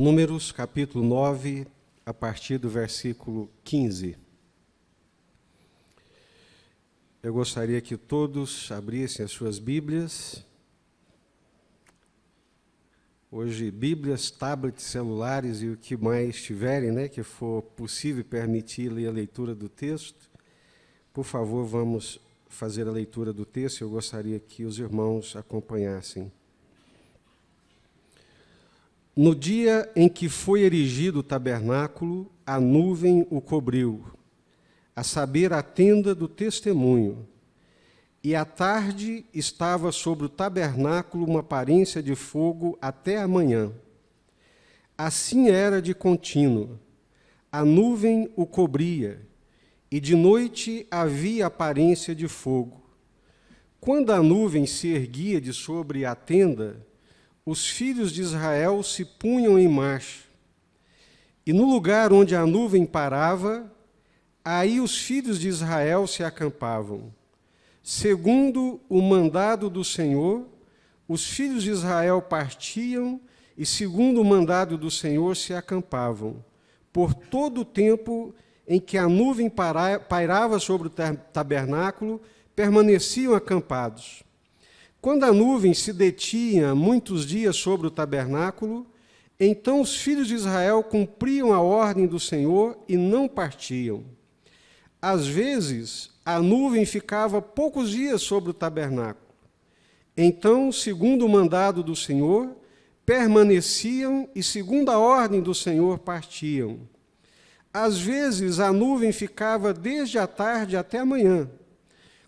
Números, capítulo 9, a partir do versículo 15. Eu gostaria que todos abrissem as suas Bíblias. Hoje, Bíblias, tablets, celulares e o que mais tiverem, que for possível permitir ler a leitura do texto. Por favor, vamos fazer a leitura do texto. Eu gostaria que os irmãos acompanhassem. No dia em que foi erigido o tabernáculo, a nuvem o cobriu, a saber, a tenda do testemunho. E à tarde estava sobre o tabernáculo uma aparência de fogo até a manhã. Assim era de contínuo. A nuvem o cobria, e de noite havia aparência de fogo. Quando a nuvem se erguia de sobre a tenda, os filhos de Israel se punham em marcha. E no lugar onde a nuvem parava, aí os filhos de Israel se acampavam. Segundo o mandado do Senhor, os filhos de Israel partiam e, segundo o mandado do Senhor, se acampavam, por todo o tempo em que a nuvem pairava sobre o tabernáculo, permaneciam acampados. Quando a nuvem se detinha muitos dias sobre o tabernáculo, então os filhos de Israel cumpriam a ordem do Senhor e não partiam. Às vezes, a nuvem ficava poucos dias sobre o tabernáculo. Então, segundo o mandado do Senhor, permaneciam e, segundo a ordem do Senhor, partiam. Às vezes, a nuvem ficava desde a tarde até a manhã.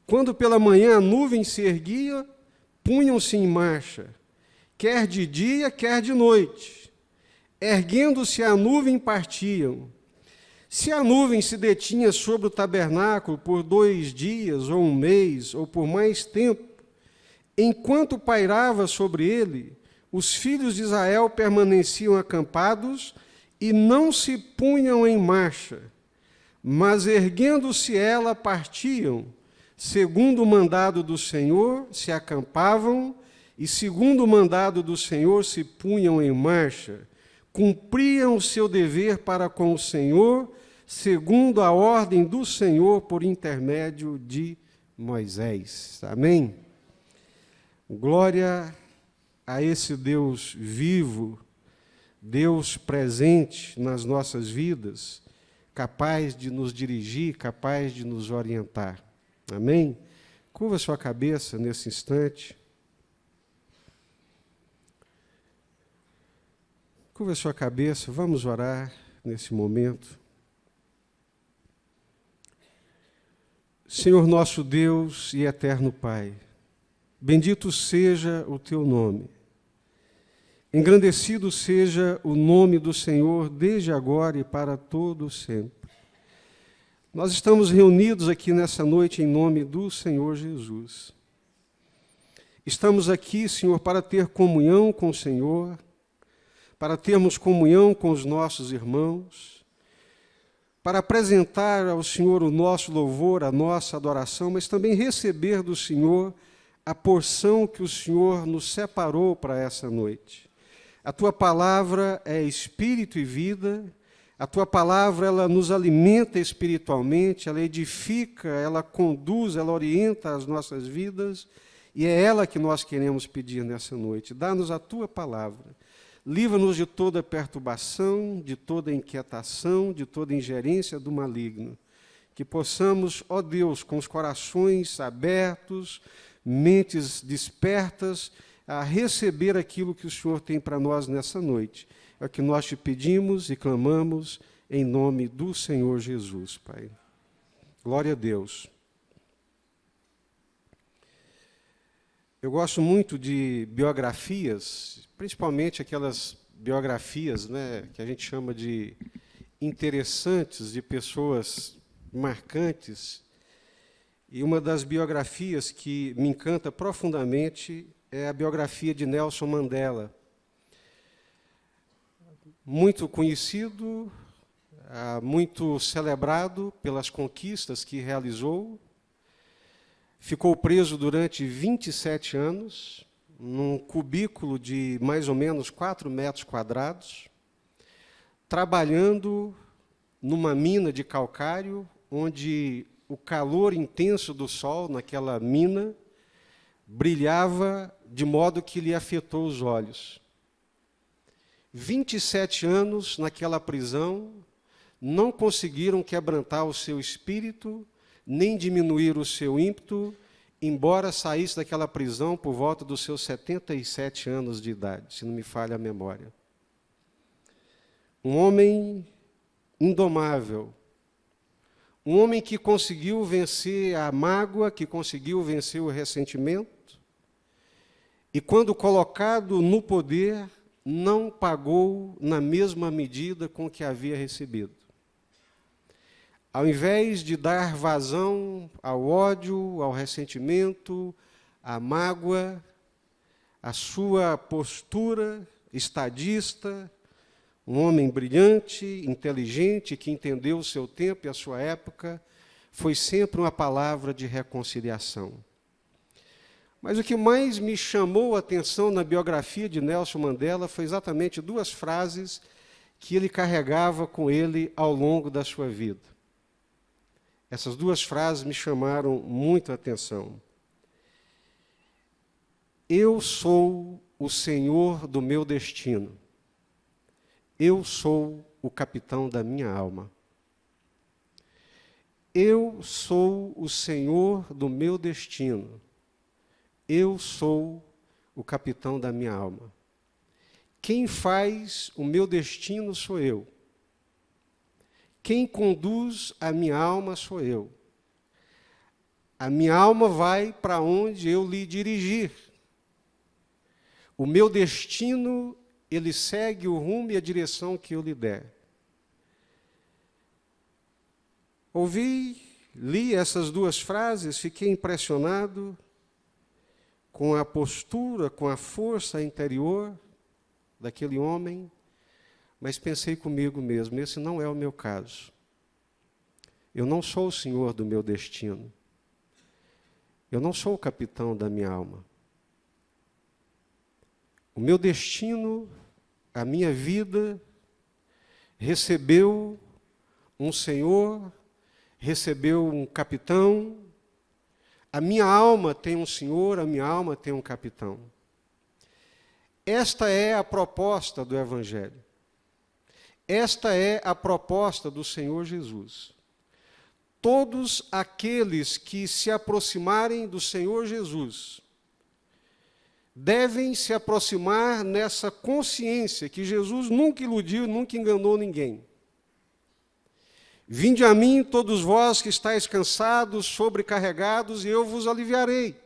Quando pela manhã a nuvem se erguia, punham-se em marcha, quer de dia, quer de noite. Erguendo-se a nuvem, partiam. Se a nuvem se detinha sobre o tabernáculo por 2 dias, ou 1 mês, ou por mais tempo, enquanto pairava sobre ele, os filhos de Israel permaneciam acampados e não se punham em marcha, mas erguendo-se ela, partiam. Segundo o mandado do Senhor, se acampavam, e segundo o mandado do Senhor, se punham em marcha. Cumpriam o seu dever para com o Senhor, segundo a ordem do Senhor, por intermédio de Moisés. Amém? Glória a esse Deus vivo, Deus presente nas nossas vidas, capaz de nos dirigir, capaz de nos orientar. Amém? Curva sua cabeça nesse instante. Curva sua cabeça, vamos orar nesse momento. Senhor nosso Deus e eterno Pai, bendito seja o teu nome. Engrandecido seja o nome do Senhor desde agora e para todo sempre. Nós estamos reunidos aqui nessa noite em nome do Senhor Jesus. Estamos aqui, Senhor, para ter comunhão com o Senhor, para termos comunhão com os nossos irmãos, para apresentar ao Senhor o nosso louvor, a nossa adoração, mas também receber do Senhor a porção que o Senhor nos separou para essa noite. A Tua palavra é espírito e vida. A Tua palavra, ela nos alimenta espiritualmente, ela edifica, ela conduz, ela orienta as nossas vidas, e é ela que nós queremos pedir nessa noite. Dá-nos a Tua palavra. Livra-nos de toda perturbação, de toda inquietação, de toda ingerência do maligno. Que possamos, ó Deus, com os corações abertos, mentes despertas, a receber aquilo que o Senhor tem para nós nessa noite. É o que nós te pedimos e clamamos em nome do Senhor Jesus, Pai. Glória a Deus. Eu gosto muito de biografias, principalmente aquelas biografias, que a gente chama de interessantes, de pessoas marcantes. E uma das biografias que me encanta profundamente é a biografia de Nelson Mandela. Muito conhecido, muito celebrado pelas conquistas que realizou. Ficou preso durante 27 anos, num cubículo de mais ou menos 4 metros quadrados. trabalhando numa mina de calcário, onde o calor intenso do sol naquela mina brilhava de modo que lhe afetou os olhos. 27 anos naquela prisão, não conseguiram quebrantar o seu espírito, nem diminuir o seu ímpeto, embora saísse daquela prisão por volta dos seus 77 anos de idade, se não me falha a memória. Um homem indomável, um homem que conseguiu vencer a mágoa, que conseguiu vencer o ressentimento, e quando colocado no poder, não pagou na mesma medida com que havia recebido. Ao invés de dar vazão ao ódio, ao ressentimento, à mágoa, a sua postura estadista, um homem brilhante, inteligente, que entendeu o seu tempo e a sua época, foi sempre uma palavra de reconciliação. Mas o que mais me chamou a atenção na biografia de Nelson Mandela foi exatamente duas frases que ele carregava com ele ao longo da sua vida. Essas duas frases me chamaram muito a atenção. Eu sou o senhor do meu destino. Eu sou o capitão da minha alma. Eu sou o senhor do meu destino. Eu sou o capitão da minha alma. Quem faz o meu destino sou eu. Quem conduz a minha alma sou eu. A minha alma vai para onde eu lhe dirigir. O meu destino, ele segue o rumo e a direção que eu lhe der. Li essas duas frases, fiquei impressionado com a postura, com a força interior daquele homem, mas pensei comigo mesmo, esse não é o meu caso. Eu não sou o senhor do meu destino. Eu não sou o capitão da minha alma. O meu destino, a minha vida, recebeu um senhor, recebeu um capitão. A minha alma tem um senhor, a minha alma tem um capitão. Esta é a proposta do Evangelho. Esta é a proposta do Senhor Jesus. Todos aqueles que se aproximarem do Senhor Jesus devem se aproximar nessa consciência que Jesus nunca iludiu, nunca enganou ninguém. Vinde a mim, todos vós que estáis cansados, sobrecarregados, e eu vos aliviarei.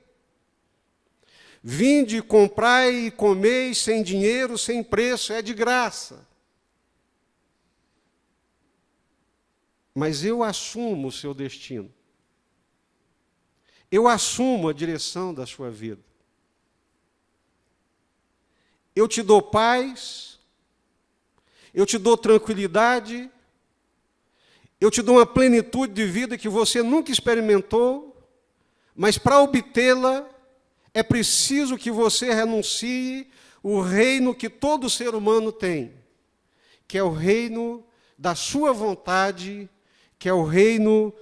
Vinde, comprai e comei sem dinheiro, sem preço, é de graça. Mas eu assumo o seu destino. Eu assumo a direção da sua vida. Eu te dou paz, eu te dou tranquilidade, eu te dou uma plenitude de vida que você nunca experimentou, mas para obtê-la é preciso que você renuncie o reino que todo ser humano tem, que é o reino da sua vontade, que é o reino,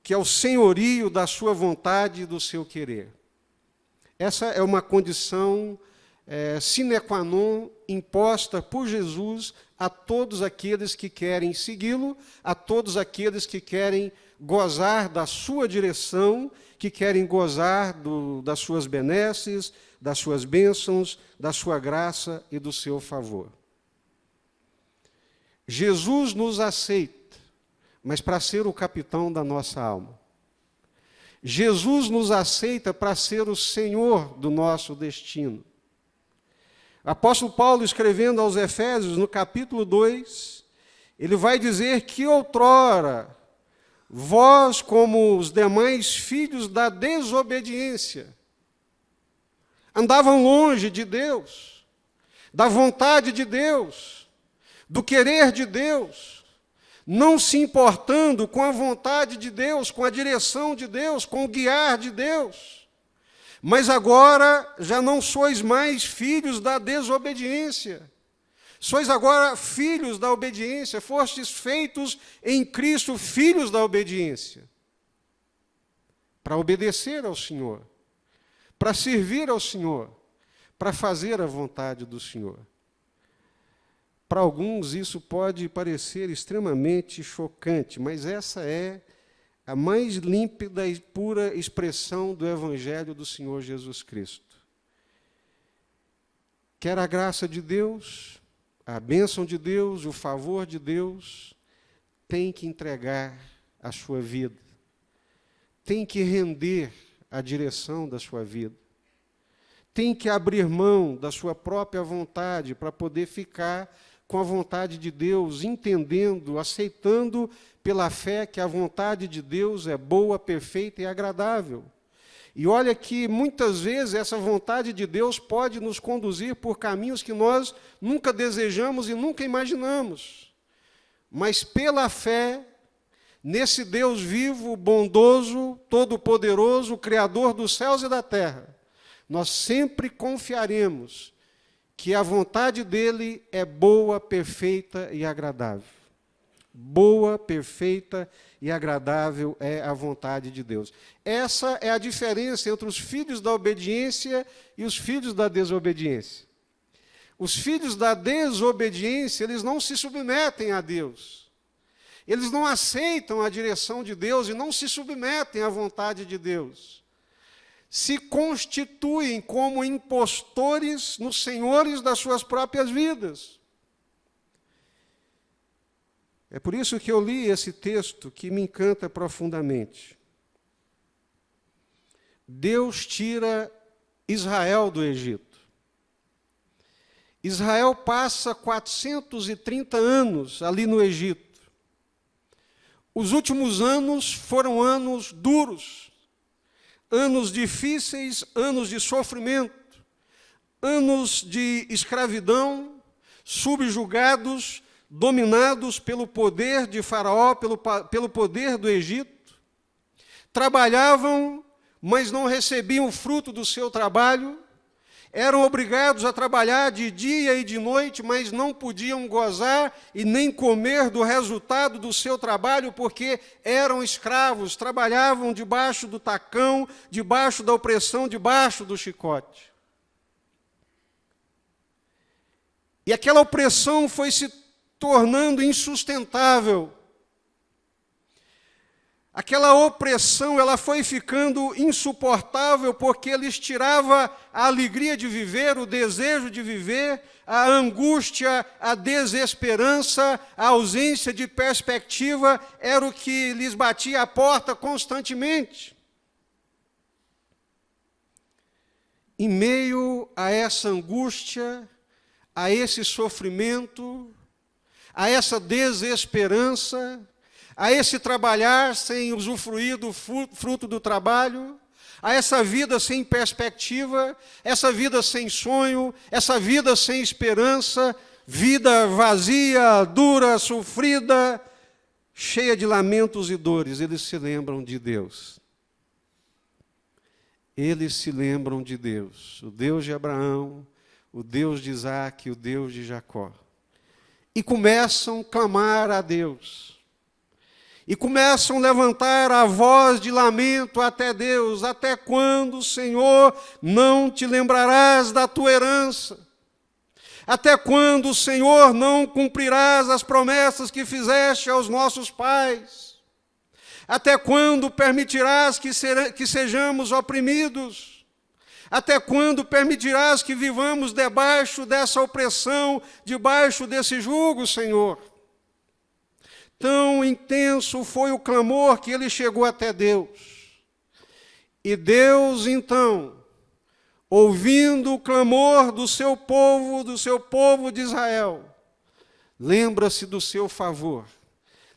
que é o senhorio da sua vontade e do seu querer. Essa é uma condição sine qua non imposta por Jesus a todos aqueles que querem segui-lo, a todos aqueles que querem gozar da sua direção, que querem gozar das suas benesses, das suas bênçãos, da sua graça e do seu favor. Jesus nos aceita, mas para ser o capitão da nossa alma. Jesus nos aceita para ser o Senhor do nosso destino. O apóstolo Paulo, escrevendo aos Efésios, no capítulo 2, ele vai dizer que outrora, vós, como os demais filhos da desobediência, andavam longe de Deus, da vontade de Deus, do querer de Deus, não se importando com a vontade de Deus, com a direção de Deus, com o guiar de Deus. Mas agora já não sois mais filhos da desobediência, Sois agora filhos da obediência, fostes feitos em Cristo filhos da obediência, para obedecer ao Senhor, para servir ao Senhor, para fazer a vontade do Senhor. Para alguns isso pode parecer extremamente chocante, mas essa é a mais límpida e pura expressão do Evangelho do Senhor Jesus Cristo. Quer a graça de Deus, a bênção de Deus, o favor de Deus, tem que entregar a sua vida, tem que render a direção da sua vida, tem que abrir mão da sua própria vontade para poder ficar com a vontade de Deus, entendendo, aceitando pela fé que a vontade de Deus é boa, perfeita e agradável. E olha que muitas vezes essa vontade de Deus pode nos conduzir por caminhos que nós nunca desejamos e nunca imaginamos. Mas pela fé, nesse Deus vivo, bondoso, todo-poderoso, Criador dos céus e da terra, nós sempre confiaremos que a vontade dele é boa, perfeita e agradável. Boa, perfeita e agradável é a vontade de Deus. Essa é a diferença entre os filhos da obediência e os filhos da desobediência. Os filhos da desobediência, eles não se submetem a Deus. Eles não aceitam a direção de Deus e não se submetem à vontade de Deus. Se constituem como impostores nos senhores das suas próprias vidas. É por isso que eu li esse texto que me encanta profundamente. Deus tira Israel do Egito. Israel passa 430 anos ali no Egito. Os últimos anos foram anos duros, anos difíceis, anos de sofrimento, anos de escravidão, subjugados, dominados pelo poder de Faraó, pelo poder do Egito. Trabalhavam, mas não recebiam o fruto do seu trabalho. Eram obrigados a trabalhar de dia e de noite, mas não podiam gozar e nem comer do resultado do seu trabalho, porque eram escravos, trabalhavam debaixo do tacão, debaixo da opressão, debaixo do chicote. E aquela opressão foi se tornando insustentável. Aquela opressão, ela foi ficando insuportável porque lhes tirava a alegria de viver, o desejo de viver, a angústia, a desesperança, a ausência de perspectiva, era o que lhes batia a porta constantemente. Em meio a essa angústia, a esse sofrimento, a essa desesperança, a esse trabalhar sem usufruir do fruto do trabalho, a essa vida sem perspectiva, essa vida sem sonho, essa vida sem esperança, vida vazia, dura, sofrida, cheia de lamentos e dores, eles se lembram de Deus. Eles se lembram de Deus, o Deus de Abraão, o Deus de Isaac, o Deus de Jacó. E começam a clamar a Deus. E começam a levantar a voz de lamento até Deus. Até quando, Senhor, não te lembrarás da tua herança? Até quando, Senhor, não cumprirás as promessas que fizeste aos nossos pais? Até quando permitirás que sejamos oprimidos? Até quando permitirás que vivamos debaixo dessa opressão, debaixo desse jugo, Senhor? Tão intenso foi o clamor que ele chegou até Deus. E Deus, então, ouvindo o clamor do seu povo de Israel, lembra-se do seu favor,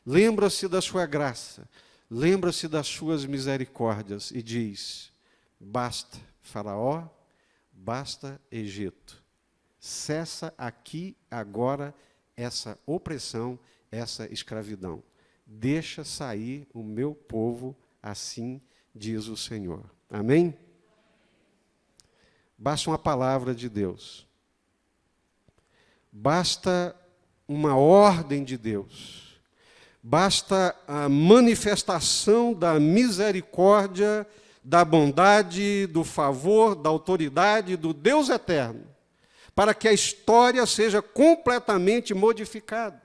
lembra-se da sua graça, lembra-se das suas misericórdias e diz: basta, Faraó, basta, Egito. Cessa aqui, agora, essa opressão, essa escravidão. Deixa sair o meu povo, assim diz o Senhor. Amém? Basta uma palavra de Deus. Basta uma ordem de Deus, basta a manifestação da misericórdia, da bondade, do favor, da autoridade do Deus eterno, para que a história seja completamente modificada.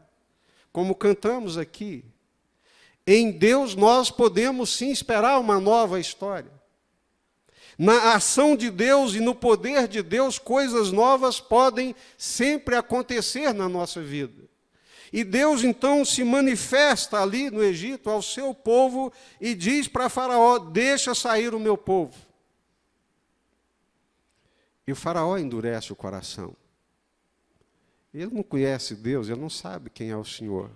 Como cantamos aqui, em Deus nós podemos sim esperar uma nova história. Na ação de Deus e no poder de Deus, coisas novas podem sempre acontecer na nossa vida. E Deus, então, se manifesta ali no Egito ao seu povo e diz para Faraó: deixa sair o meu povo. E o Faraó endurece o coração. Ele não conhece Deus, ele não sabe quem é o Senhor.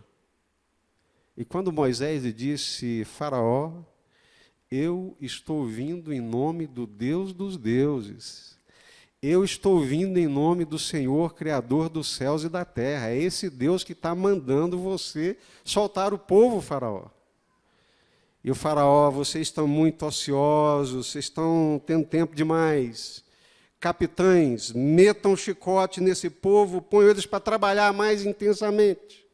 E quando Moisés lhe disse: Faraó, eu estou vindo em nome do Deus dos deuses. Eu estou vindo em nome do Senhor, Criador dos céus e da terra. É esse Deus que está mandando você soltar o povo, Faraó. E o Faraó: vocês estão muito ociosos, vocês estão tendo tempo demais. Capitães, metam um chicote nesse povo, ponham eles para trabalhar mais intensamente.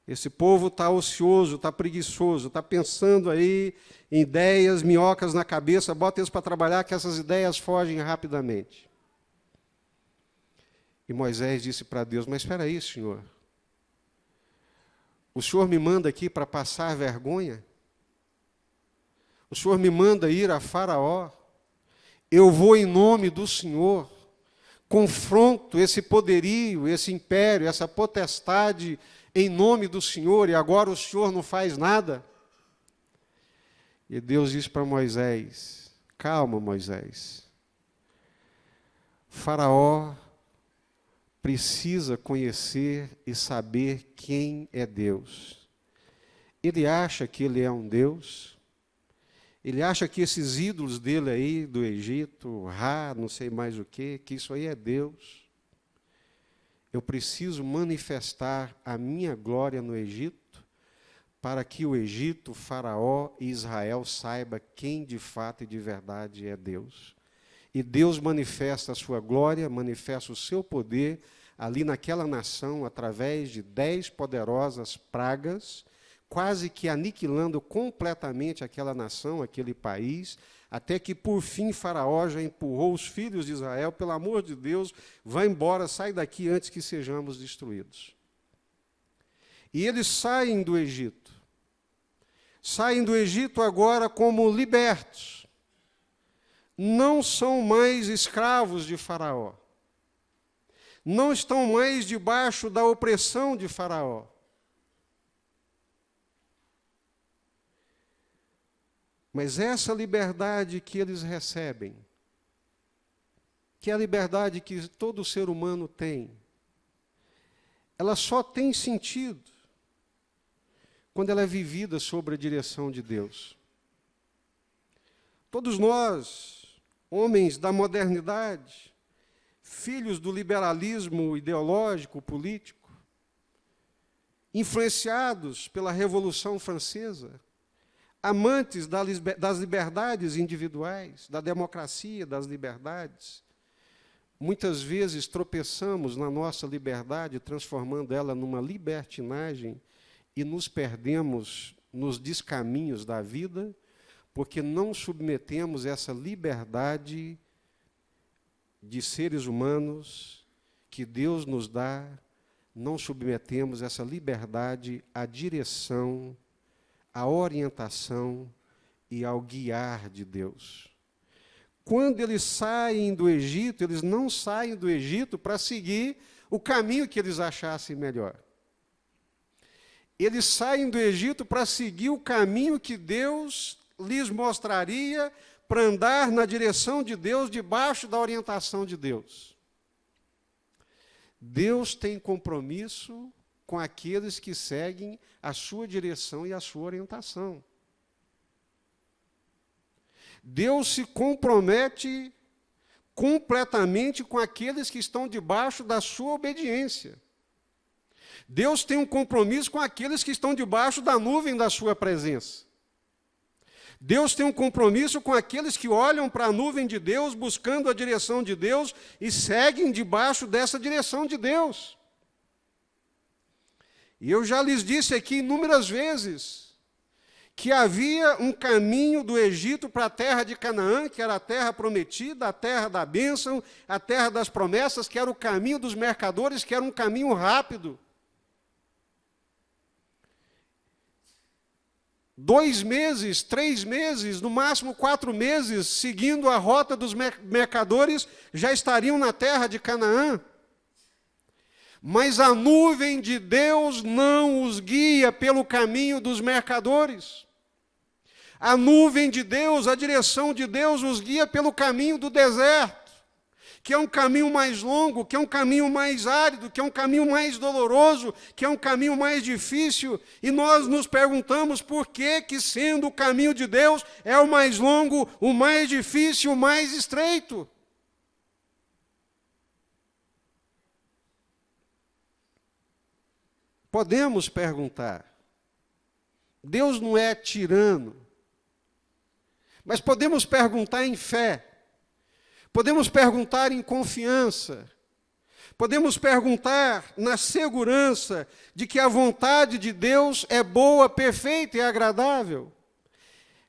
Esse povo está ocioso, está preguiçoso, está pensando aí em ideias, minhocas na cabeça, bota eles para trabalhar que essas ideias fogem rapidamente. E Moisés disse para Deus: mas espera aí, Senhor, o Senhor me manda aqui para passar vergonha? O Senhor me manda ir a Faraó? Eu vou em nome do Senhor, confronto esse poderio, esse império, essa potestade em nome do Senhor, e agora o Senhor não faz nada? E Deus disse para Moisés: calma, Moisés. Faraó precisa conhecer e saber quem é Deus. Ele acha que ele é um Deus. Ele acha que esses ídolos dele aí do Egito, Ra, não sei mais o que isso aí é Deus. Eu preciso manifestar a minha glória no Egito, para que o Egito, Faraó e Israel saiba quem de fato e de verdade é Deus. E Deus manifesta a sua glória, manifesta o seu poder ali naquela nação, através de 10 poderosas pragas, quase que aniquilando completamente aquela nação, aquele país, até que, por fim, Faraó já empurrou os filhos de Israel: pelo amor de Deus, vá embora, sai daqui antes que sejamos destruídos. E eles saem do Egito. Saem do Egito agora como libertos. Não são mais escravos de Faraó. Não estão mais debaixo da opressão de Faraó. Mas essa liberdade que eles recebem, que é a liberdade que todo ser humano tem, ela só tem sentido quando ela é vivida sob a direção de Deus. Todos nós, homens da modernidade, filhos do liberalismo ideológico, político, influenciados pela Revolução Francesa, amantes das liberdades individuais, da democracia, das liberdades, muitas vezes tropeçamos na nossa liberdade, transformando ela numa libertinagem, e nos perdemos nos descaminhos da vida, porque não submetemos essa liberdade de seres humanos que Deus nos dá, não submetemos essa liberdade à direção, à orientação e ao guiar de Deus. Quando eles saem do Egito, eles não saem do Egito para seguir o caminho que eles achassem melhor. Eles saem do Egito para seguir o caminho que Deus lhes mostraria, para andar na direção de Deus, debaixo da orientação de Deus. Deus tem compromisso com aqueles que seguem a sua direção e a sua orientação. Deus se compromete completamente com aqueles que estão debaixo da sua obediência. Deus tem um compromisso com aqueles que estão debaixo da nuvem da sua presença. Deus tem um compromisso com aqueles que olham para a nuvem de Deus, buscando a direção de Deus e seguem debaixo dessa direção de Deus. E eu já lhes disse aqui inúmeras vezes que havia um caminho do Egito para a terra de Canaã, que era a terra prometida, a terra da bênção, a terra das promessas, que era o caminho dos mercadores, que era um caminho rápido. 2 meses, 3 meses, no máximo 4 meses, seguindo a rota dos mercadores, já estariam na terra de Canaã. Mas a nuvem de Deus não os guia pelo caminho dos mercadores. A nuvem de Deus, a direção de Deus os guia pelo caminho do deserto, que é um caminho mais longo, que é um caminho mais árido, que é um caminho mais doloroso, que é um caminho mais difícil. E nós nos perguntamos por que, sendo o caminho de Deus, é o mais longo, o mais difícil, o mais estreito. Podemos perguntar. Deus não é tirano. Mas podemos perguntar em fé. Podemos perguntar em confiança. Podemos perguntar na segurança de que a vontade de Deus é boa, perfeita e agradável.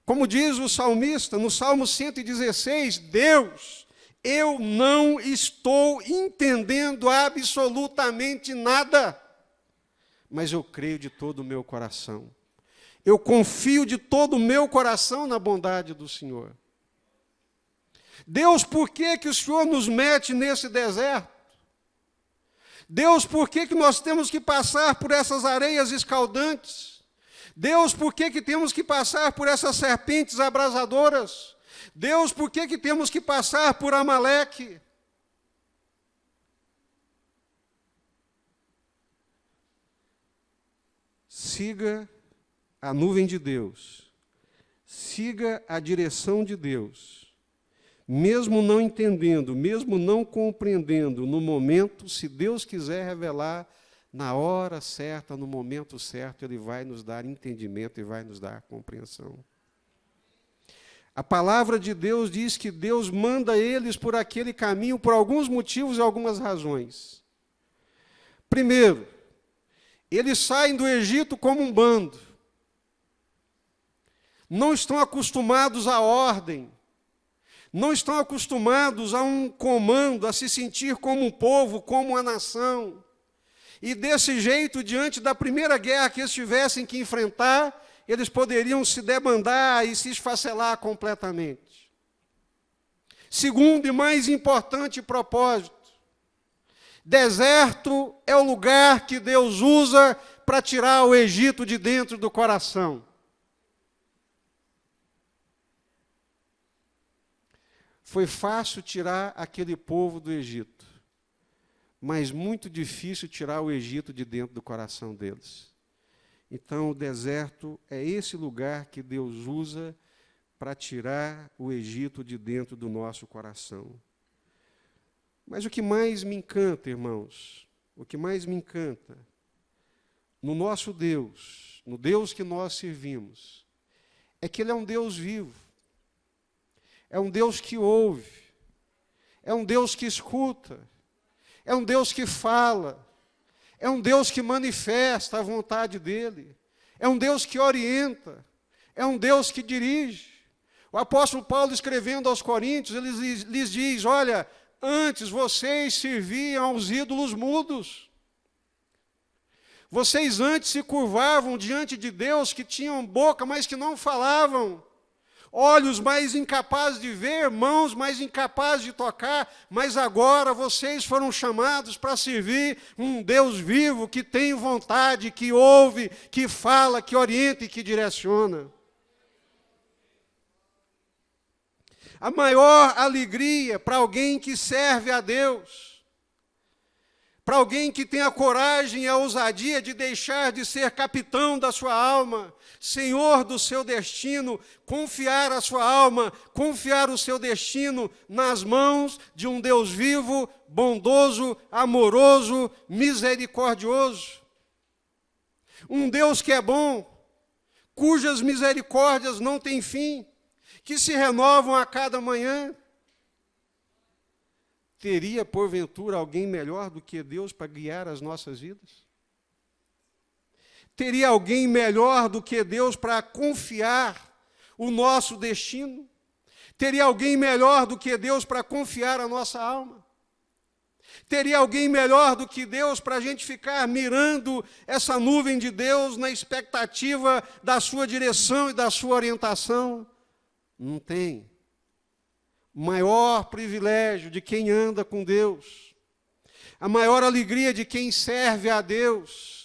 Como diz o salmista no Salmo 116, Deus, eu não estou entendendo absolutamente nada, mas eu creio de todo o meu coração. Eu confio de todo o meu coração na bondade do Senhor. Deus, por que o Senhor nos mete nesse deserto? Deus, por que nós temos que passar por essas areias escaldantes? Deus, por que temos que passar por essas serpentes abrasadoras? Deus, por que temos que passar por Amaleque? Siga a nuvem de Deus, siga a direção de Deus, mesmo não entendendo, mesmo não compreendendo, no momento, se Deus quiser revelar, na hora certa, no momento certo, Ele vai nos dar entendimento e vai nos dar compreensão. A palavra de Deus diz que Deus manda eles por aquele caminho por alguns motivos e algumas razões. Primeiro, eles saem do Egito como um bando. Não estão acostumados à ordem. Não estão acostumados a um comando, a se sentir como um povo, como uma nação. E desse jeito, diante da primeira guerra que eles tivessem que enfrentar, eles poderiam se debandar e se esfacelar completamente. Segundo e mais importante propósito, deserto é o lugar que Deus usa para tirar o Egito de dentro do coração. Foi fácil tirar aquele povo do Egito, mas muito difícil tirar o Egito de dentro do coração deles. Então, o deserto é esse lugar que Deus usa para tirar o Egito de dentro do nosso coração. Mas o que mais me encanta, irmãos, o que mais me encanta no nosso Deus, no Deus que nós servimos, é que Ele é um Deus vivo. É um Deus que ouve, é um Deus que escuta, é um Deus que fala, é um Deus que manifesta a vontade dEle, é um Deus que orienta, é um Deus que dirige. O apóstolo Paulo, escrevendo aos Coríntios, ele lhes diz, olha, antes vocês serviam aos ídolos mudos. Vocês antes se curvavam diante de Deus que tinham boca, mas que não falavam. Olhos mais incapazes de ver, mãos mais incapazes de tocar, mas agora vocês foram chamados para servir um Deus vivo, que tem vontade, que ouve, que fala, que orienta e que direciona. A maior alegria para alguém que serve a Deus, para alguém que tem a coragem e a ousadia de deixar de ser capitão da sua alma, senhor do seu destino, confiar a sua alma, confiar o seu destino nas mãos de um Deus vivo, bondoso, amoroso, misericordioso. Um Deus que é bom, cujas misericórdias não têm fim, que se renovam a cada manhã. Teria, porventura, alguém melhor do que Deus para guiar as nossas vidas? Teria alguém melhor do que Deus para confiar o nosso destino? Teria alguém melhor do que Deus para confiar a nossa alma? Teria alguém melhor do que Deus para a gente ficar mirando essa nuvem de Deus na expectativa da sua direção e da sua orientação? Não tem. O maior privilégio de quem anda com Deus, a maior alegria de quem serve a Deus,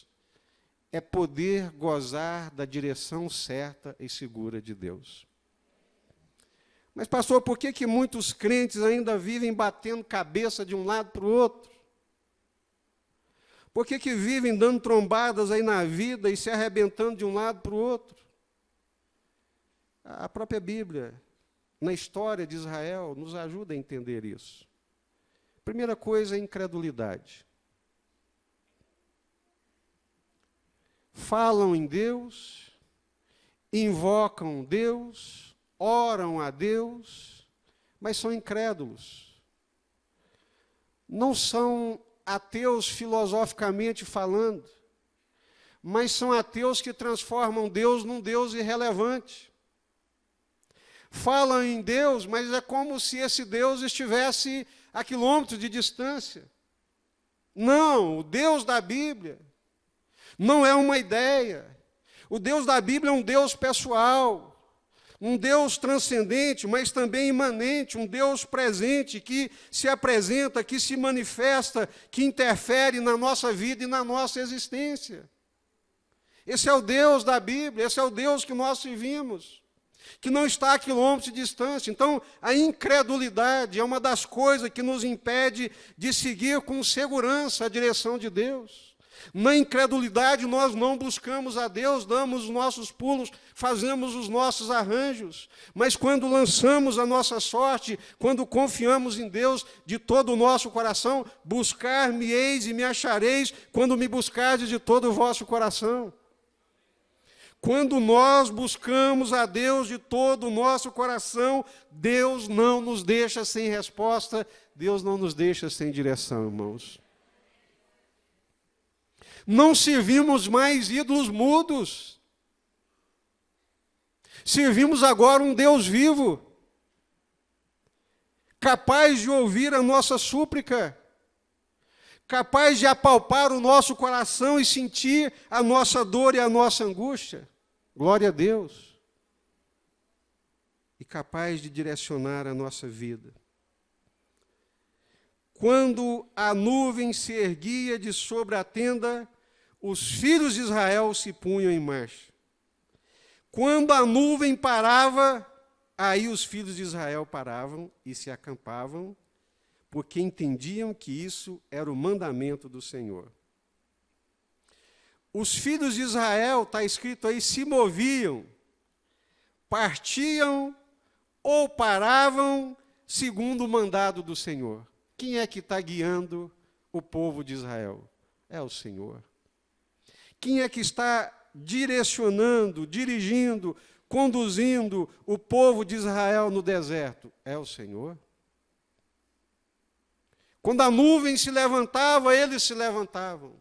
é poder gozar da direção certa e segura de Deus. Mas, pastor, por que muitos crentes ainda vivem batendo cabeça de um lado para o outro? Por que vivem dando trombadas aí na vida e se arrebentando de um lado para o outro? A própria Bíblia, na história de Israel, nos ajuda a entender isso. Primeira coisa é incredulidade. Falam em Deus, invocam Deus, oram a Deus, mas são incrédulos. Não são ateus filosoficamente falando, mas são ateus que transformam Deus num Deus irrelevante. Falam em Deus, mas é como se esse Deus estivesse a quilômetros de distância. Não, o Deus da Bíblia não é uma ideia. O Deus da Bíblia é um Deus pessoal, um Deus transcendente, mas também imanente, um Deus presente, que se apresenta, que se manifesta, que interfere na nossa vida e na nossa existência. Esse é o Deus da Bíblia, esse é o Deus que nós servimos, que não está a quilômetros de distância. Então, a incredulidade é uma das coisas que nos impede de seguir com segurança a direção de Deus. Na incredulidade, nós não buscamos a Deus, damos os nossos pulos, fazemos os nossos arranjos. Mas quando lançamos a nossa sorte, quando confiamos em Deus de todo o nosso coração, buscar-me-eis e me achareis, quando me buscardes de todo o vosso coração. Quando nós buscamos a Deus de todo o nosso coração, Deus não nos deixa sem resposta, Deus não nos deixa sem direção, irmãos. Não servimos mais ídolos mudos. Servimos agora um Deus vivo, capaz de ouvir a nossa súplica, capaz de apalpar o nosso coração e sentir a nossa dor e a nossa angústia. Glória a Deus. E capaz de direcionar a nossa vida. Quando a nuvem se erguia de sobre a tenda, os filhos de Israel se punham em marcha. Quando a nuvem parava, aí os filhos de Israel paravam e se acampavam, porque entendiam que isso era o mandamento do Senhor. Os filhos de Israel, está escrito aí, se moviam, partiam ou paravam segundo o mandado do Senhor. Quem é que está guiando o povo de Israel? É o Senhor. Quem é que está direcionando, dirigindo, conduzindo o povo de Israel no deserto? É o Senhor. Quando a nuvem se levantava, eles se levantavam.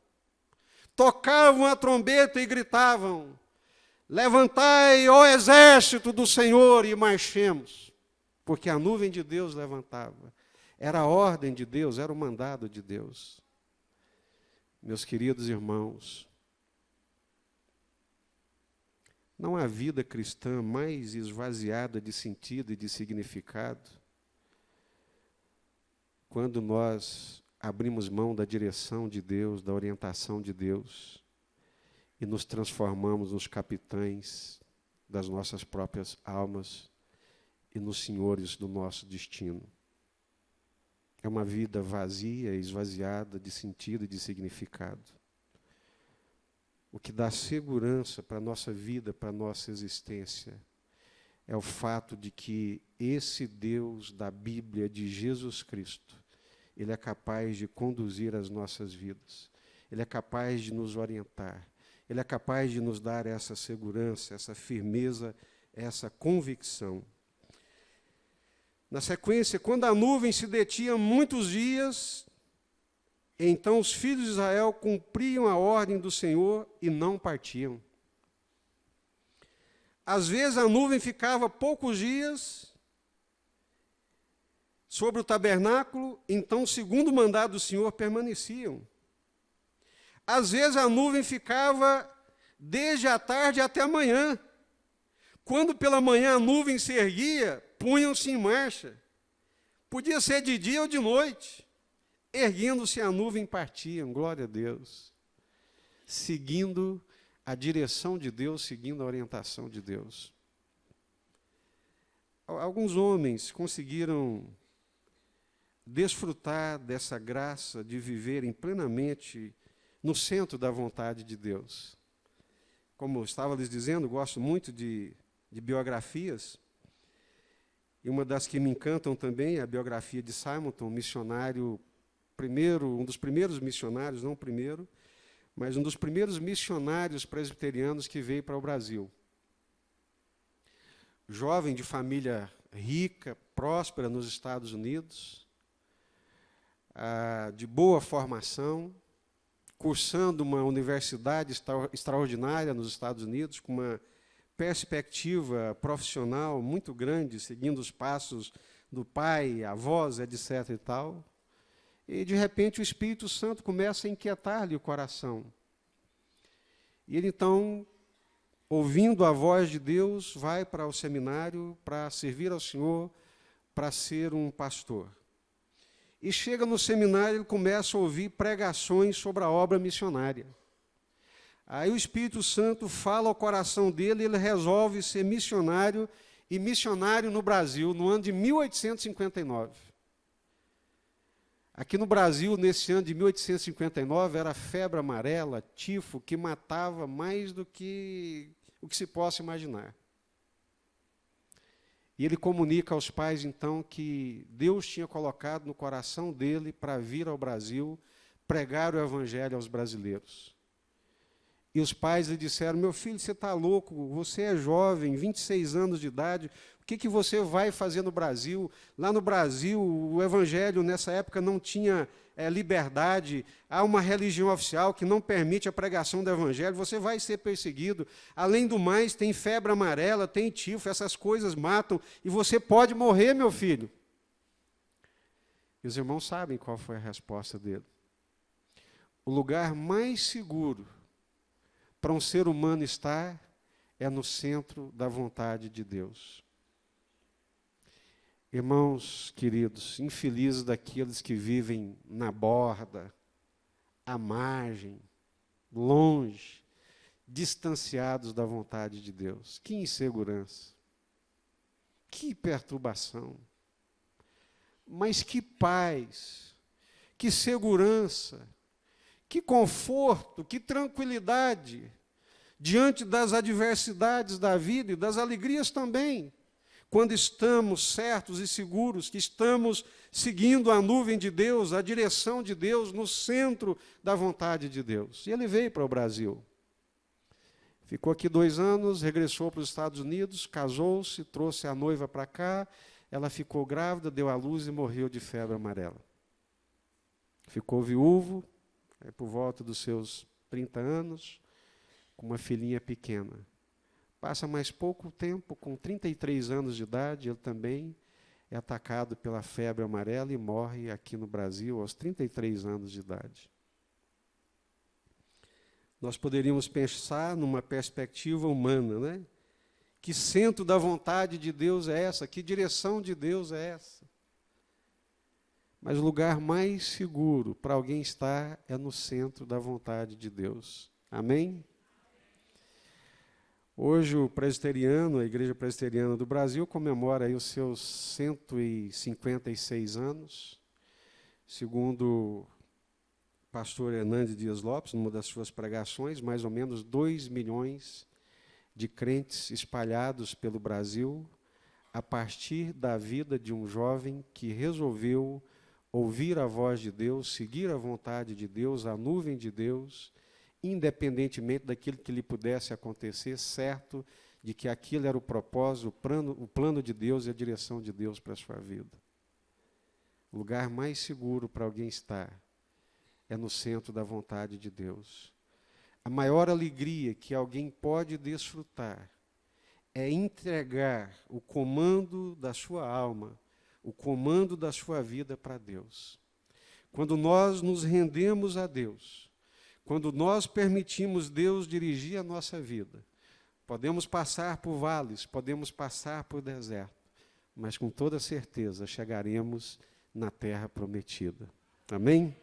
Tocavam a trombeta e gritavam: levantai, ó exército do Senhor, e marchemos. Porque a nuvem de Deus levantava. Era a ordem de Deus, era o mandado de Deus. Meus queridos irmãos, não há vida cristã mais esvaziada de sentido e de significado quando nós abrimos mão da direção de Deus, da orientação de Deus, e nos transformamos nos capitães das nossas próprias almas e nos senhores do nosso destino. É uma vida vazia, esvaziada de sentido e de significado. O que dá segurança para a nossa vida, para a nossa existência, é o fato de que esse Deus da Bíblia, de Jesus Cristo, Ele é capaz de conduzir as nossas vidas. Ele é capaz de nos orientar. Ele é capaz de nos dar essa segurança, essa firmeza, essa convicção. Na sequência, quando a nuvem se detinha muitos dias, então os filhos de Israel cumpriam a ordem do Senhor e não partiam. Às vezes a nuvem ficava poucos dias sobre o tabernáculo, então, segundo o mandado do Senhor, permaneciam. Às vezes a nuvem ficava desde a tarde até a manhã. Quando pela manhã a nuvem se erguia, punham-se em marcha. Podia ser de dia ou de noite. Erguendo-se a nuvem, partiam, glória a Deus. Seguindo a direção de Deus, seguindo a orientação de Deus. Alguns homens conseguiram desfrutar dessa graça de viverem plenamente no centro da vontade de Deus. Como eu estava lhes dizendo, gosto muito de biografias, e uma das que me encantam também é a biografia de Simonton, missionário, um dos primeiros missionários, não o primeiro, mas um dos primeiros missionários presbiterianos que veio para o Brasil. Jovem de família rica, próspera nos Estados Unidos, de boa formação, cursando uma universidade extraordinária nos Estados Unidos, com uma perspectiva profissional muito grande, seguindo os passos do pai, avós, etc. e tal. E, de repente, o Espírito Santo começa a inquietar-lhe o coração. E ele, então, ouvindo a voz de Deus, vai para o seminário para servir ao Senhor, para ser um pastor. E chega no seminário, ele começa a ouvir pregações sobre a obra missionária. Aí o Espírito Santo fala ao coração dele, e ele resolve ser missionário, e missionário no Brasil, no ano de 1859. Aqui no Brasil, nesse ano de 1859, era febre amarela, tifo, que matava mais do que o que se possa imaginar. E ele comunica aos pais, então, que Deus tinha colocado no coração dele para vir ao Brasil pregar o Evangelho aos brasileiros. E os pais lhe disseram: meu filho, você está louco, você é jovem, 26 anos de idade, o que você vai fazer no Brasil? Lá no Brasil, o Evangelho, nessa época, não tinha liberdade, há uma religião oficial que não permite a pregação do Evangelho, você vai ser perseguido. Além do mais, tem febre amarela, tem tifo, essas coisas matam, e você pode morrer, meu filho. E os irmãos sabem qual foi a resposta dele. O lugar mais seguro para um ser humano estar é no centro da vontade de Deus. Irmãos queridos, infelizes daqueles que vivem na borda, à margem, longe, distanciados da vontade de Deus. Que insegurança, que perturbação, mas que paz, que segurança, que conforto, que tranquilidade, diante das adversidades da vida e das alegrias também, quando estamos certos e seguros que estamos seguindo a nuvem de Deus, a direção de Deus, no centro da vontade de Deus. E ele veio para o Brasil. Ficou aqui 2 anos, regressou para os Estados Unidos, casou-se, trouxe a noiva para cá, ela ficou grávida, deu à luz e morreu de febre amarela. Ficou viúvo, por volta dos seus 30 anos, com uma filhinha pequena. Passa mais pouco tempo, com 33 anos de idade, ele também é atacado pela febre amarela e morre aqui no Brasil aos 33 anos de idade. Nós poderíamos pensar numa perspectiva humana, né? Que centro da vontade de Deus é essa? Que direção de Deus é essa? Mas o lugar mais seguro para alguém estar é no centro da vontade de Deus. Amém? Hoje o presbiteriano, a Igreja Presbiteriana do Brasil, comemora aí os seus 156 anos. Segundo o pastor Hernandes Dias Lopes, numa das suas pregações, mais ou menos 2 milhões de crentes espalhados pelo Brasil, a partir da vida de um jovem que resolveu ouvir a voz de Deus, seguir a vontade de Deus, a nuvem de Deus, independentemente daquilo que lhe pudesse acontecer, certo de que aquilo era o propósito, o plano de Deus e a direção de Deus para a sua vida. O lugar mais seguro para alguém estar é no centro da vontade de Deus. A maior alegria que alguém pode desfrutar é entregar o comando da sua alma, o comando da sua vida para Deus. Quando nós nos rendemos a Deus, quando nós permitimos Deus dirigir a nossa vida, podemos passar por vales, podemos passar por deserto, mas com toda certeza chegaremos na terra prometida. Amém?